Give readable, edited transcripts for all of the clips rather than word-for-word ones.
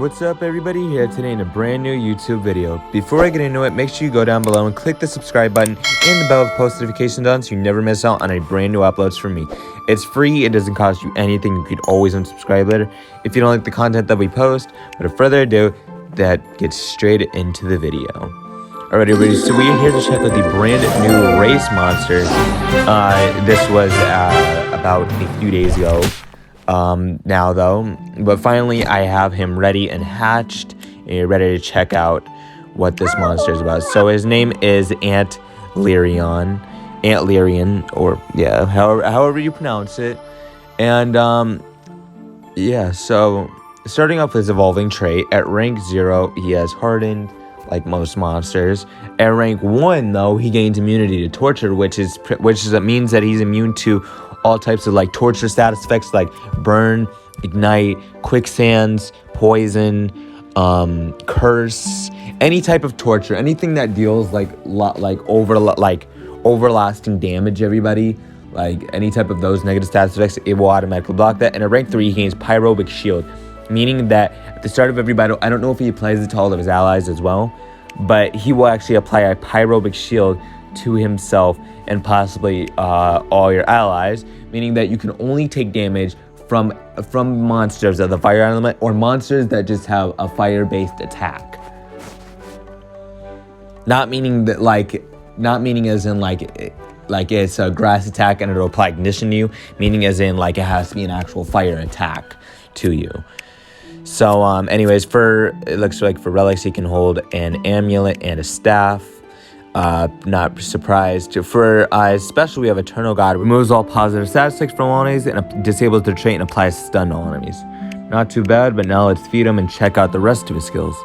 What's up everybody, here today in a brand new YouTube video. Before I get into it, make sure you go down below and click the subscribe button and the bell with post notifications on so you never miss out on any brand new uploads from me. It's free, it doesn't cost you anything, you could always unsubscribe later if you don't like the content that we post. But without further ado, that gets straight into the video. Alright everybody, so we're here to check out the brand new race monsters. This was about a few days ago. Now though, but finally I have him ready and hatched and ready to check out what this monster is about. So his name is Antlerian, or yeah, however you pronounce it. And yeah, so starting off with his evolving trait, at rank 0 he has hardened like most monsters. At rank 1 though, he gains immunity to torture, which means that he's immune to all types of like torture status effects like burn, ignite, quicksands, poison, curse, any type of torture, anything that deals like overlasting damage. Everybody, like any type of those negative status effects, it will automatically block that. And at rank 3 he gains pyrobic shield, meaning that at the start of every battle, I don't know if he applies it to all of his allies as well, but he will actually apply a pyrobic shield to himself and possibly all your allies, meaning that you can only take damage from monsters of the fire element or monsters that just have a fire-based attack. Not meaning as in like it's a grass attack and it'll apply ignition to you, meaning as in like it has to be an actual fire attack to you. So anyways, it looks like for relics he can hold an amulet and a staff. Not surprised. For special, we have Eternal God. Removes all positive status effects from all enemies and disables their trait and applies stun to all enemies. Not too bad, but now let's feed him and check out the rest of his skills.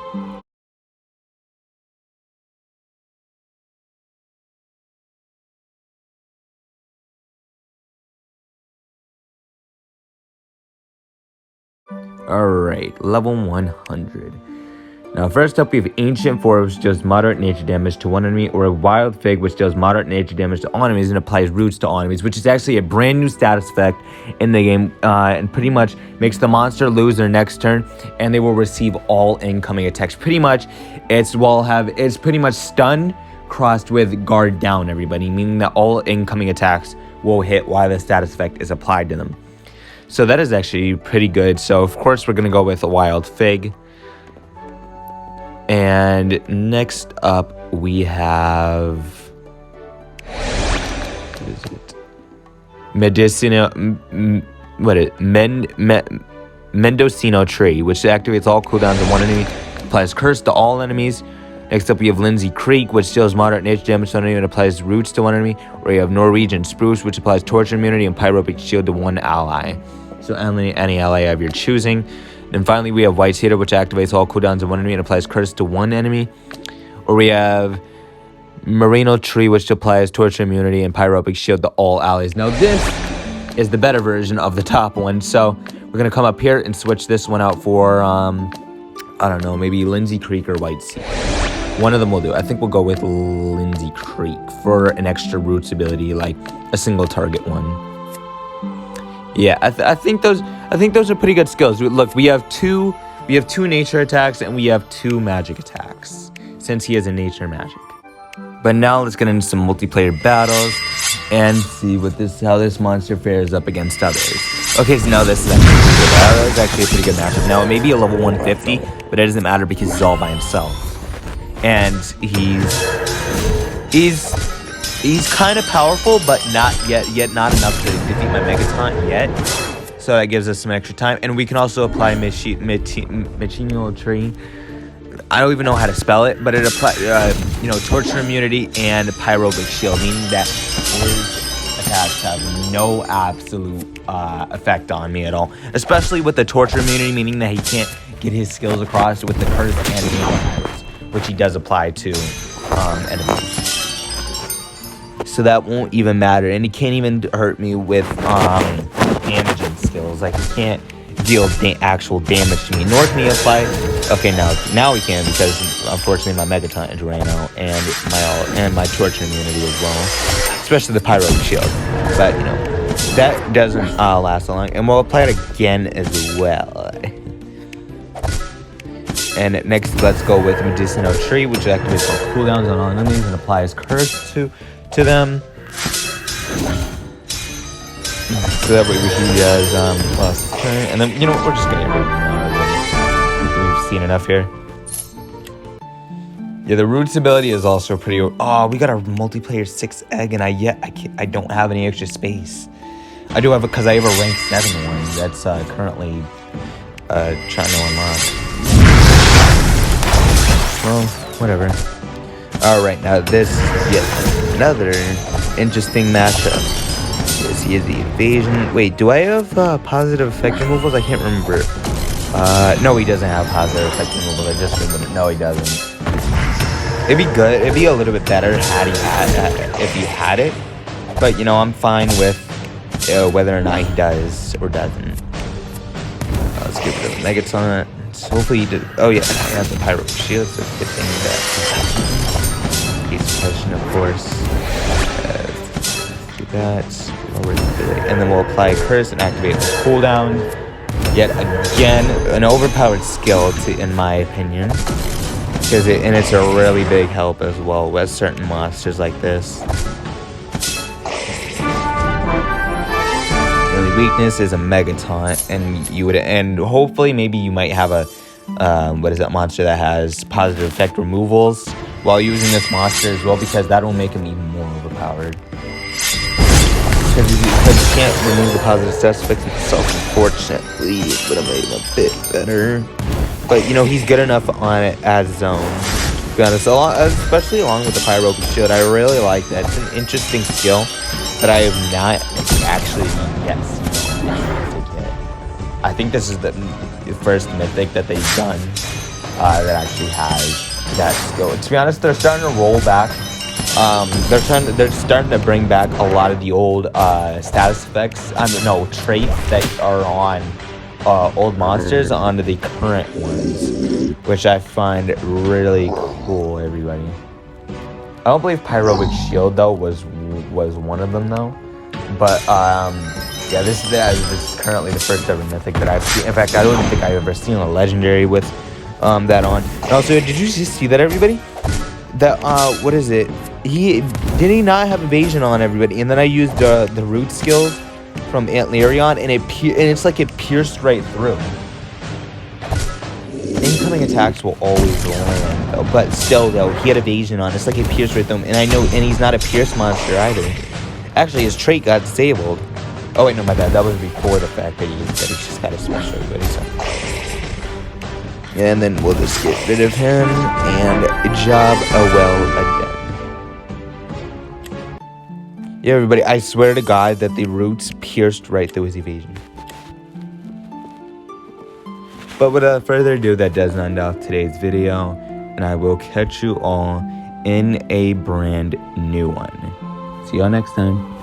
Alright, level 100. Now, first up, we have Ancient Forest, which does moderate nature damage to one enemy, or a Wild Fig, which does moderate nature damage to all enemies and applies roots to all enemies, which is actually a brand new status effect in the game, and pretty much makes the monster lose their next turn, and they will receive all incoming attacks. Pretty much, it's pretty much stun crossed with guard down, everybody, meaning that all incoming attacks will hit while the status effect is applied to them. So that is actually pretty good. So of course, we're gonna go with a Wild Fig. And next up we have, what is it? Mendocino Tree, which activates all cooldowns on one enemy, applies curse to all enemies. Next up we have Lindsay Creek, which deals moderate nature damage to one enemy and applies roots to one enemy. Or you have Norwegian Spruce, which applies torture immunity and pyrobic shield to one ally. So any ally of your choosing. And finally, we have White Cedar, which activates all cooldowns on one enemy and applies curse to one enemy. Or we have Merino Tree, which applies torture immunity and pyrobic shield to all allies. Now, this is the better version of the top one. So we're going to come up here and switch this one out for, I don't know, maybe Lindsay Creek or White Cedar. One of them will do. I think we'll go with Lindsay Creek for an extra roots ability, like a single target one. Yeah, I think those are pretty good skills. Look, we have two nature attacks and we have 2 magic attacks, since he is a nature magic. But now let's get into some multiplayer battles and see how this monster fares up against others. Okay, so now this is actually a pretty good matchup. Now it may be a level 150, but it doesn't matter because he's all by himself, and he's kind of powerful, but not yet not enough to defeat my Megaton yet. So that gives us some extra time. And we can also apply Machino Tree. I don't even know how to spell it, but it applies, torture immunity and pyrobic shield, meaning that his attacks have no absolute effect on me at all. Especially with the torture immunity, meaning that he can't get his skills across with the curse and damage, which he does apply to enemies. So that won't even matter, and he can't even hurt me with damaging skills. Like, he can't deal actual damage to me, nor can he apply. Okay, now he can, because unfortunately my Megaton ran out, and my torture immunity as well, especially the pyrobic shield. But that doesn't last long, and we'll apply it again as well. And next, let's go with Medicinal Tree, which activates all cooldowns on all enemies and applies curse to them. So that way he has lost his turn. And then, you know what, we're just going to get rid of him. We've seen enough here. Yeah, the Roots ability is also pretty... Oh, we got our multiplayer 6 egg, and I don't have any extra space. I do have it because I have a rank 7 one that's currently trying to unlock. Well, whatever. Alright, now this is yet another interesting matchup. Yes, he is the evasion. Wait, do I have positive effect removals? I can't remember. No, he doesn't have positive effect removals. I just remembered. No, he doesn't. It'd be good. It'd be a little bit better if he had it. But, you know, I'm fine with whether or not he does or doesn't. Let's get rid of the Megaton. So hopefully he did. Oh yeah, I have the Pyro Shield, so it's a good thing that he's question, of course. Do that. And then we'll apply Curse and activate the cooldown. Yet again, an overpowered skill, in my opinion. And it's a really big help as well with certain monsters like this. The only weakness is a Megaton, and hopefully maybe you might have a monster that has positive effect removals while using this monster as well, because that will make him even more overpowered. Because you can't remove the positive stats effects himself, unfortunately. It would have made him a bit better. But, you know, he's good enough on it as his own. To be honest, especially along with the Pyrobic Shield, I really like that. It's an interesting skill that I have not actually yet seen yet. I think this is the first mythic that they've done that actually has that skill. To be honest, they're starting to roll back. They're starting to bring back a lot of the old status effects. Traits that are on old monsters onto the current ones, which I find really cool. Everybody, I don't believe Pyrobic Shield though was one of them though. But yeah, this is currently the first ever mythic that I've seen. In fact, I don't even think I've ever seen a legendary with that on. And also, did you just see that, everybody? That what is it? Did he not have evasion on, everybody? And then I used the root skill from Antlerian, and it's like it pierced right through. Incoming attacks will always land though, but still though, he had evasion on. It's like it pierced right through him, and he's not a pierce monster either. Actually, his trait got disabled. Oh wait, no, my bad. That was before the fact that he just got a special, everybody. So. And then we'll just get rid of him, and job well done. Yeah, everybody, I swear to God that the roots pierced right through his evasion. But without further ado, that does end off today's video, and I will catch you all in a brand new one. See y'all next time.